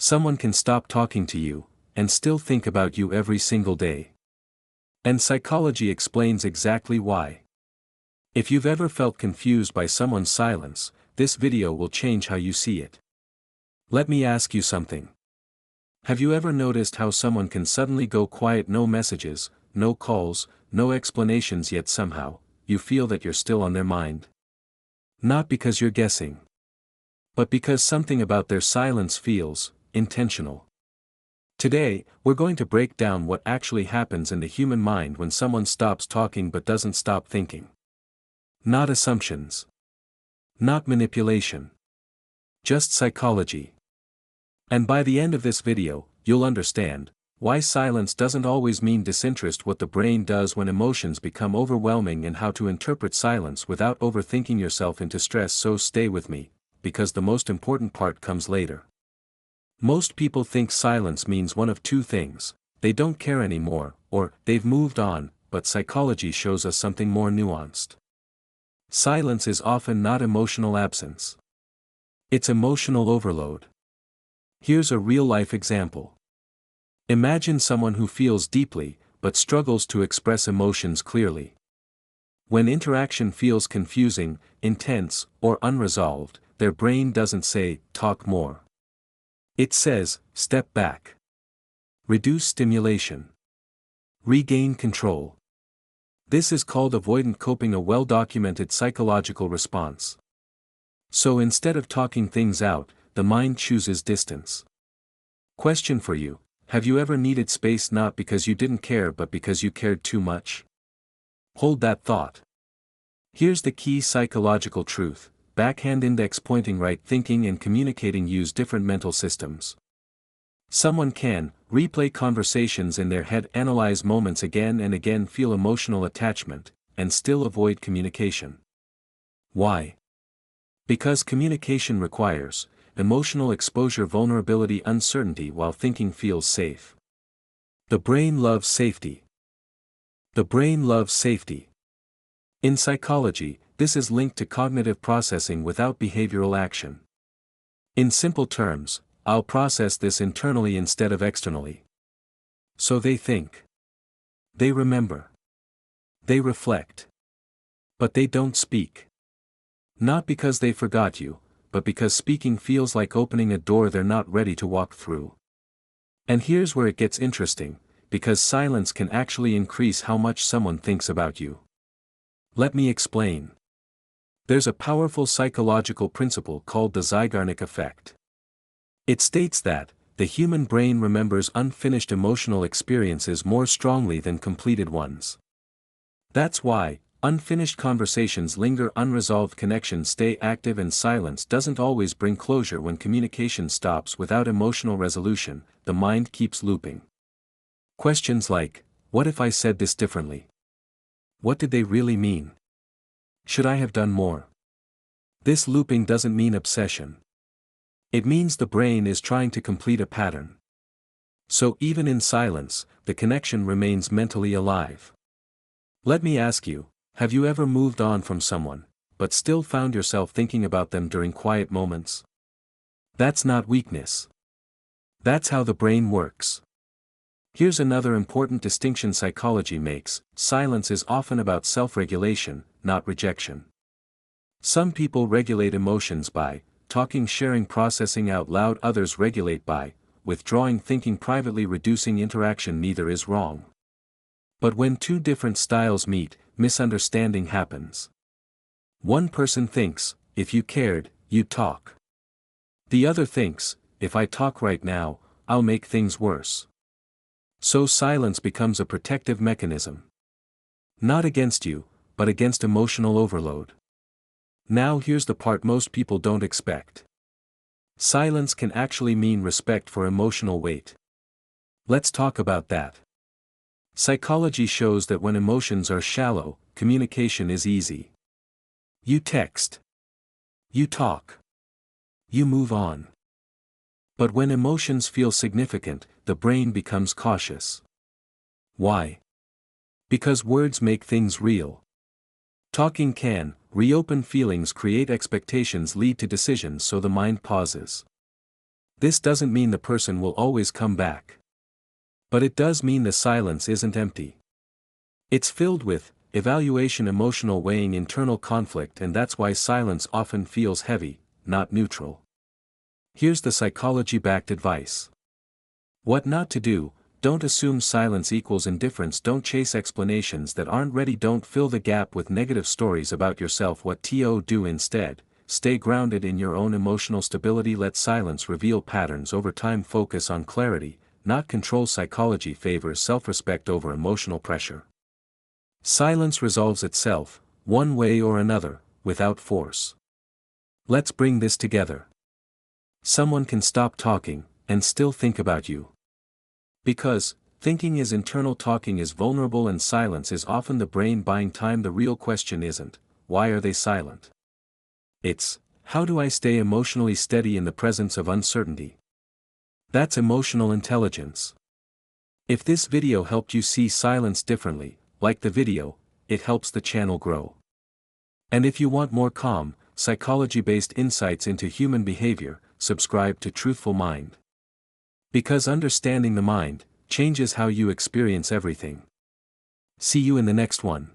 Someone can stop talking to you, and still think about you every single day. And psychology explains exactly why. If you've ever felt confused by someone's silence, this video will change how you see it. Let me ask you something. Have you ever noticed how someone can suddenly go quiet, no messages, no calls, no explanations, yet somehow, you feel that you're still on their mind? Not because you're guessing, but because something about their silence feels intentional. Today, we're going to break down what actually happens in the human mind when someone stops talking but doesn't stop thinking. Not assumptions. Not manipulation. Just psychology. And by the end of this video, you'll understand why silence doesn't always mean disinterest, what the brain does when emotions become overwhelming, and how to interpret silence without overthinking yourself into stress. So stay with me, because the most important part comes later. Most people think silence means one of two things: they don't care anymore, or they've moved on, but psychology shows us something more nuanced. Silence is often not emotional absence. It's emotional overload. Here's a real-life example. Imagine someone who feels deeply, but struggles to express emotions clearly. When interaction feels confusing, intense, or unresolved, their brain doesn't say, "talk more." It says, "step back. Reduce stimulation. Regain control." This is called avoidant coping, a well-documented psychological response. So instead of talking things out, the mind chooses distance. Question for you: have you ever needed space, not because you didn't care but because you cared too much? Hold that thought. Here's the key psychological truth: backhand index pointing, right thinking and communicating use different mental systems. Someone can replay conversations in their head, analyze moments again and again, feel emotional attachment, and still avoid communication. Why? Because communication requires emotional exposure, vulnerability, uncertainty, while thinking feels safe. The brain loves safety. The brain loves safety. In psychology, this is linked to cognitive processing without behavioral action. In simple terms, I'll process this internally instead of externally. So they think. They remember. They reflect. But they don't speak. Not because they forgot you, but because speaking feels like opening a door they're not ready to walk through. And here's where it gets interesting, because silence can actually increase how much someone thinks about you. Let me explain. There's a powerful psychological principle called the Zeigarnik effect. It states that the human brain remembers unfinished emotional experiences more strongly than completed ones. That's why unfinished conversations linger, unresolved connections stay active, and silence doesn't always bring closure. When communication stops without emotional resolution, the mind keeps looping. Questions like, what if I said this differently? What did they really mean? Should I have done more? This looping doesn't mean obsession. It means the brain is trying to complete a pattern. So even in silence, the connection remains mentally alive. Let me ask you, have you ever moved on from someone, but still found yourself thinking about them during quiet moments? That's not weakness. That's how the brain works. Here's another important distinction psychology makes: silence is often about self-regulation, not rejection. Some people regulate emotions by talking, sharing, processing out loud. Others regulate by withdrawing, thinking privately, reducing interaction. Neither is wrong. But when two different styles meet, misunderstanding happens. One person thinks, if you cared, you'd talk. The other thinks, if I talk right now, I'll make things worse. So silence becomes a protective mechanism. Not against you, but against emotional overload. Now here's the part most people don't expect. Silence can actually mean respect for emotional weight. Let's talk about that. Psychology shows that when emotions are shallow, communication is easy. You text. You talk. You move on. But when emotions feel significant, the brain becomes cautious. Why? Because words make things real. Talking can reopen feelings, create expectations, lead to decisions, so the mind pauses. This doesn't mean the person will always come back. But it does mean the silence isn't empty. It's filled with evaluation, emotional weighing, internal conflict, and that's why silence often feels heavy, not neutral. Here's the psychology-backed advice. What not to do: don't assume silence equals indifference. Don't chase explanations that aren't ready. Don't fill the gap with negative stories about yourself. What to do instead: stay grounded in your own emotional stability. Let silence reveal patterns over time. Focus on clarity, not control. Psychology favors self-respect over emotional pressure. Silence resolves itself, one way or another, without force. Let's bring this together. Someone can stop talking, and still think about you. Because thinking is internal, talking is vulnerable, and silence is often the brain buying time. The real question isn't, why are they silent? It's, how do I stay emotionally steady in the presence of uncertainty? That's emotional intelligence. If this video helped you see silence differently, like the video, it helps the channel grow. And if you want more calm, psychology-based insights into human behavior, subscribe to Truthful Mind. Because understanding the mind changes how you experience everything. See you in the next one.